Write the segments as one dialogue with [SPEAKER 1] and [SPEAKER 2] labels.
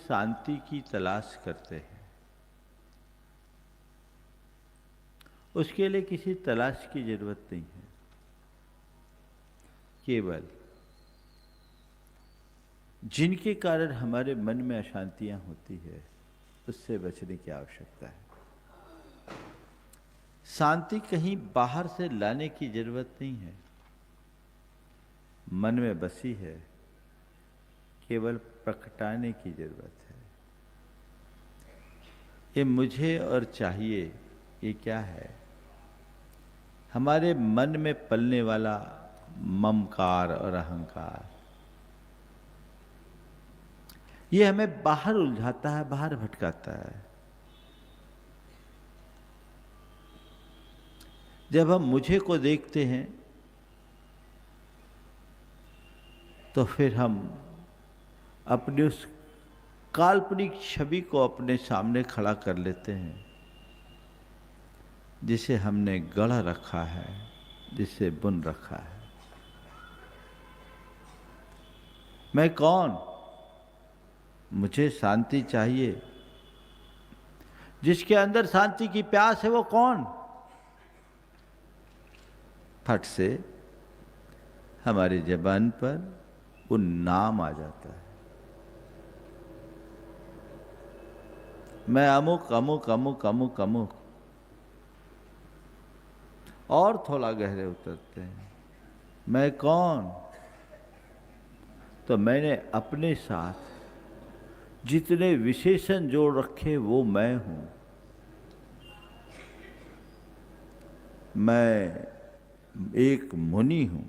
[SPEAKER 1] शांति की तलाश करते हैं, उसके लिए किसी तलाश की जरूरत नहीं है। केवल जिनके कारण हमारे मन में अशांतियां होती है उससे बचने की आवश्यकता है। शांति कहीं बाहर से लाने की जरूरत नहीं है, मन में बसी है, केवल प्रकटाने की जरूरत है। ये मुझे और चाहिए, ये क्या है? हमारे मन में पलने वाला ममकार और अहंकार, ये हमें बाहर उलझाता है, बाहर भटकाता है। जब हम मुझे को देखते हैं तो फिर हम अपनी उस काल्पनिक छवि को अपने सामने खड़ा कर लेते हैं जिसे हमने गढ़ रखा है, जिसे बुन रखा है। मैं कौन? मुझे शांति चाहिए। जिसके अंदर शांति की प्यास है वो कौन? फट से हमारी ज़बान पर वो नाम आ जाता है। मैं अमुक अमुक अमुक अमुक अमुक। और थोड़ा गहरे उतरते हैं, मैं कौन? तो मैंने अपने साथ जितने विशेषण जोड़ रखे वो मैं हूं। मैं एक मुनि हूं,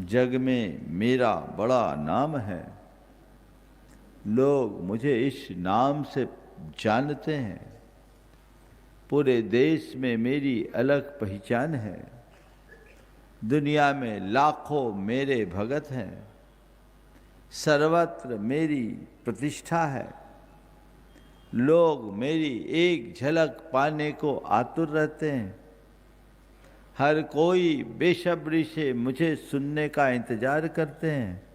[SPEAKER 1] जग में मेरा बड़ा नाम है, लोग मुझे इस नाम से जानते हैं, पूरे देश में मेरी अलग पहचान है, दुनिया में लाखों मेरे भगत हैं, सर्वत्र मेरी प्रतिष्ठा है, लोग मेरी एक झलक पाने को आतुर रहते हैं, हर कोई बेसब्री से मुझे सुनने का इंतजार करते हैं।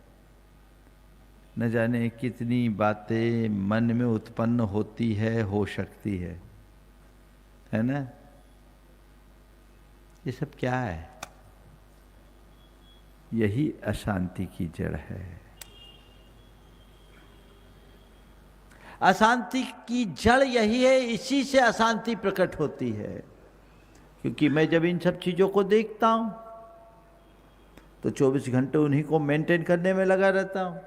[SPEAKER 1] न जाने कितनी बातें मन में उत्पन्न होती है, हो सकती है ना? ये सब क्या है? यही अशांति की जड़ है। अशांति की जड़ यही है, इसी से अशांति प्रकट होती है। क्योंकि मैं जब इन सब चीजों को देखता हूं तो 24 घंटे उन्हीं को मेंटेन करने में लगा रहता हूं।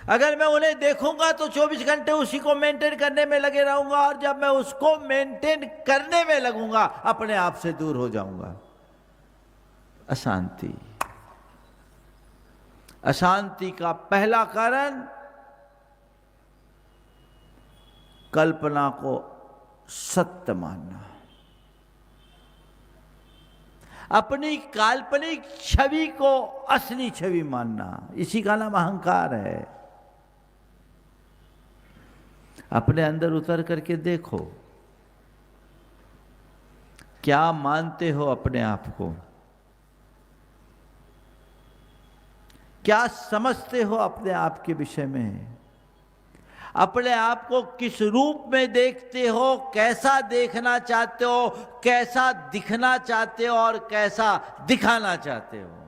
[SPEAKER 1] अगर मैं उन्हें देखूंगा तो 24 घंटे उसी को मेंटेन करने में लगे रहूंगा, और जब मैं उसको मेंटेन करने में लगूंगा अपने आप से दूर हो जाऊंगा। अशांति, अशांति का पहला कारण कल्पना को सत्य मानना, अपनी काल्पनिक छवि को असली छवि मानना। इसी का नाम अहंकार है। अपने अंदर उतर करके देखो, क्या मानते हो अपने आप को? क्या समझते हो अपने आप के विषय में? अपने आप को किस रूप में देखते हो? कैसा देखना चाहते हो? कैसा दिखना चाहते हो? और कैसा दिखाना चाहते हो?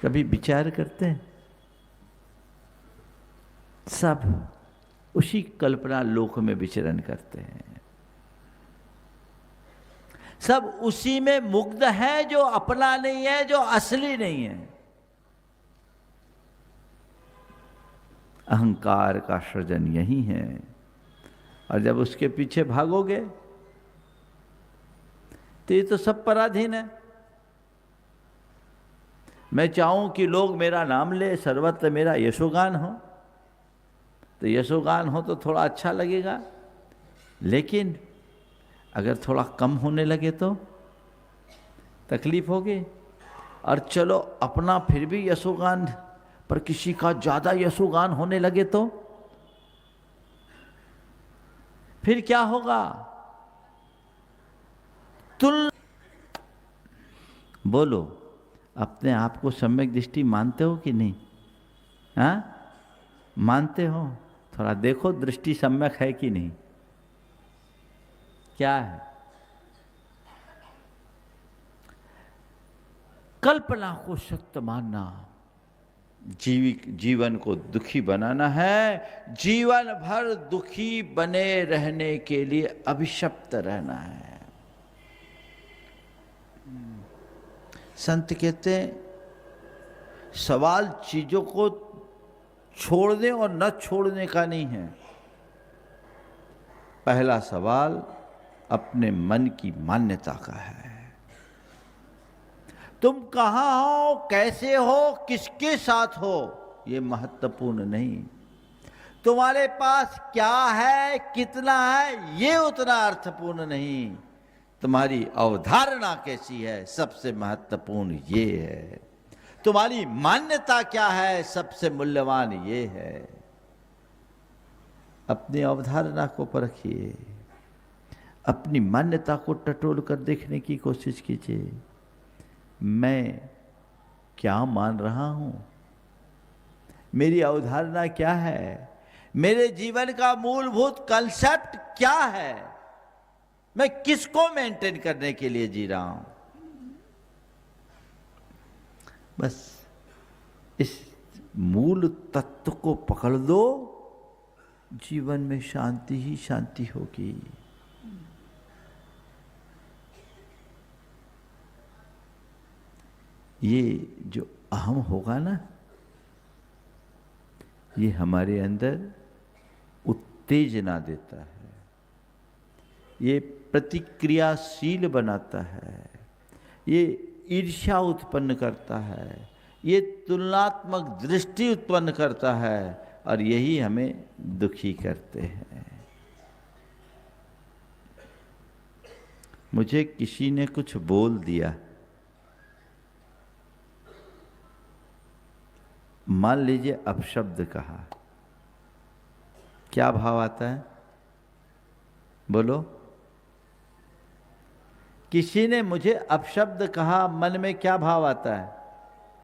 [SPEAKER 1] कभी विचार करते हैं? सब उसी कल्पना लोक में विचरण करते हैं। सब उसी में मुग्ध है जो अपना नहीं है, जो असली नहीं है। अहंकार का सृजन यही है। और जब उसके पीछे भागोगे तो ये तो सब पराधीन है। मैं चाहूं कि लोग मेरा नाम ले, सर्वत्र मेरा यशोगान हो, तो यशोगान हो तो थोड़ा अच्छा लगेगा। लेकिन अगर थोड़ा कम होने लगे तो तकलीफ होगी। और चलो अपना फिर भी यशोगान, पर किसी का ज्यादा यशोगान होने लगे तो फिर क्या होगा? बोलो, अपने आप को सम्यक दृष्टि मानते हो कि नहीं? हाँ, मानते हो? थोड़ा देखो दृष्टि सम्यक है कि नहीं, क्या है? कल्पना को सत्य मानना जीवन को दुखी बनाना है, जीवन भर दुखी बने रहने के लिए अभिशप्त रहना है। संत कहते हैं सवाल चीजों को छोड़ने और न छोड़ने का नहीं है। पहला सवाल अपने मन की मान्यता का है। तुम कहाँ हो, कैसे हो, किसके साथ हो, ये महत्वपूर्ण नहीं। तुम्हारे पास क्या है, कितना है, ये उतना अर्थपूर्ण नहीं। तुम्हारी अवधारणा कैसी है, सबसे महत्वपूर्ण ये है। तुम्हारी मान्यता क्या है, सबसे मूल्यवान ये है। अपनी अवधारणा को परखिए, अपनी मान्यता को टटोल कर देखने की कोशिश कीजिए। मैं क्या मान रहा हूं, मेरी अवधारणा क्या है, मेरे जीवन का मूलभूत कंसेप्ट क्या है, मैं किसको मेंटेन करने के लिए जी रहा हूं। बस इस मूल तत्व को पकड़ दो, जीवन में शांति ही शांति होगी। ये जो अहम होगा ना, ये हमारे अंदर उत्तेजना देता है, ये प्रतिक्रियाशील बनाता है, ये ईर्ष्या उत्पन्न करता है, ये तुलनात्मक दृष्टि उत्पन्न करता है, और यही हमें दुखी करते हैं। मुझे किसी ने कुछ बोल दिया, मान लीजिए अपशब्द कहा, क्या भाव आता है? बोलो। किसी ने मुझे अपशब्द कहा, मन में क्या भाव आता है?